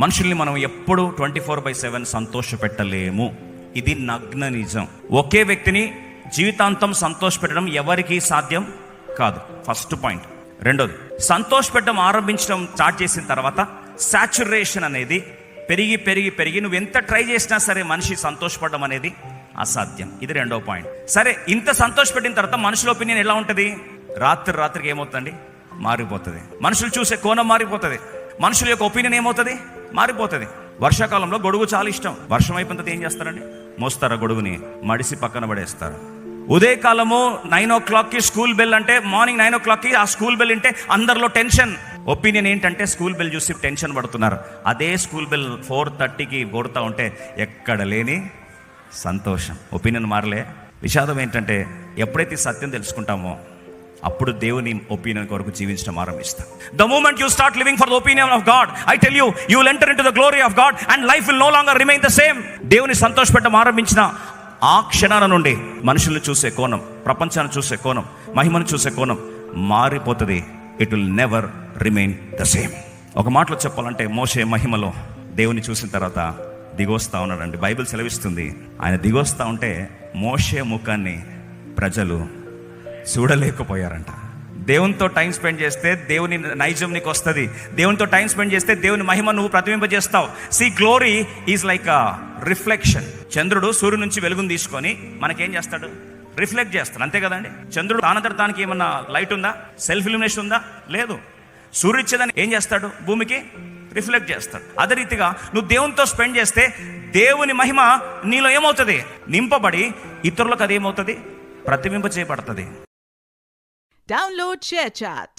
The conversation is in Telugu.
మనుషుల్ని మనం ఎప్పుడు 24/7 సంతోష పెట్టలేము. ఇది నగ్న నిజం. ఒకే వ్యక్తిని జీవితాంతం సంతోష పెట్టడం ఎవరికి సాధ్యం కాదు. First point. రెండోది, సంతోష పెట్టడం ఆరంభించడం స్టార్ట్ చేసిన తర్వాత సాచురేషన్ అనేది పెరిగి పెరిగి పెరిగి నువ్వు ఎంత ట్రై చేసినా సరే మనిషి సంతోషపడడం అనేది అసాధ్యం. ఇది రెండో పాయింట్. సరే, ఇంత సంతోషపెట్టిన తర్వాత మనుషుల ఒపీనియన్ ఎలా ఉంటుంది? రాత్రికి ఏమవుతుందండి? మారిపోతుంది. మనుషులు చూసే కోణం మారిపోతుంది. మనుషుల యొక్క ఒపీనియన్ ఏమవుతుంది? మారిపోతుంది. వర్షాకాలంలో గొడుగు చాలా ఇష్టం. వర్షం అయిపోయిన తర్వాత ఏం చేస్తారండి? మోస్తారా గొడుగుని, మడిసి పక్కన పడేస్తారు. ఉదయకాలము 9 o'clockకి స్కూల్ బెల్ అంటే, మార్నింగ్ 9 o'clockకి ఆ స్కూల్ బెల్ అంటే అందరిలో టెన్షన్. ఒపీనియన్ ఏంటంటే స్కూల్ బెల్ చూసి టెన్షన్ పడుతున్నారు. అదే స్కూల్ బెల్ 4:30కి కొడుతూ ఉంటే ఎక్కడ లేని సంతోషం. ఒపీనియన్ మారలే. విషాదం ఏంటంటే ఎప్పుడైతే సత్యం తెలుసుకుంటామో అప్పుడు దేవుని ఒపీనియన్ కొరకు జీవించడం ఆరంభిస్తాం. The moment you start living for the opinion of God, I tell you, you will enter into the glory of God and life will no longer remain the same. దేవుని సంతోషపెట్టడం ఆరంభించిన ఆ క్షణాల నుండి మనుషుల్ని చూసే కోణం, ప్రపంచాన్ని చూసే కోణం, మహిమను చూసే కోణం మారిపోతుంది. It will never remain the same. ఒక మాటలో చెప్పాలంటే మోషే మహిమలో దేవుని చూసిన తర్వాత దిగొస్తా ఉన్నాడండి. బైబిల్ సెలవిస్తుంది, ఆయన దిగొస్తా ఉంటే మోషే ముఖాన్ని ప్రజలు చూడలేకపోయారంట. దేవునితో టైం స్పెండ్ చేస్తే దేవుని నైజం నీకు వస్తుంది. దేవునితో టైం స్పెండ్ చేస్తే దేవుని మహిమ నువ్వు ప్రతిబింబజేస్తావు. See, glory is like a reflection. చంద్రుడు సూర్యుడి నుంచి వెలుగును తీసుకొని మనకేం చేస్తాడు? రిఫ్లెక్ట్ చేస్తాడు. అంతే కదండి. చంద్రుడు తానంతటానికి ఏమన్నా లైట్ ఉందా? సెల్ఫ్ ఇల్యూమినేషన్ ఉందా? లేదు. సూర్యుడు ఇచ్చేదాన్ని ఏం చేస్తాడు? భూమికి రిఫ్లెక్ట్ చేస్తాడు. అదే రీతిగా నువ్వు దేవునితో స్పెండ్ చేస్తే దేవుని మహిమ నీలో ఏమవుతుంది? నింపబడి ఇతరులకు అదేమవుతుంది? ప్రతిబింబ చేయబడుతుంది. Download ShareChat.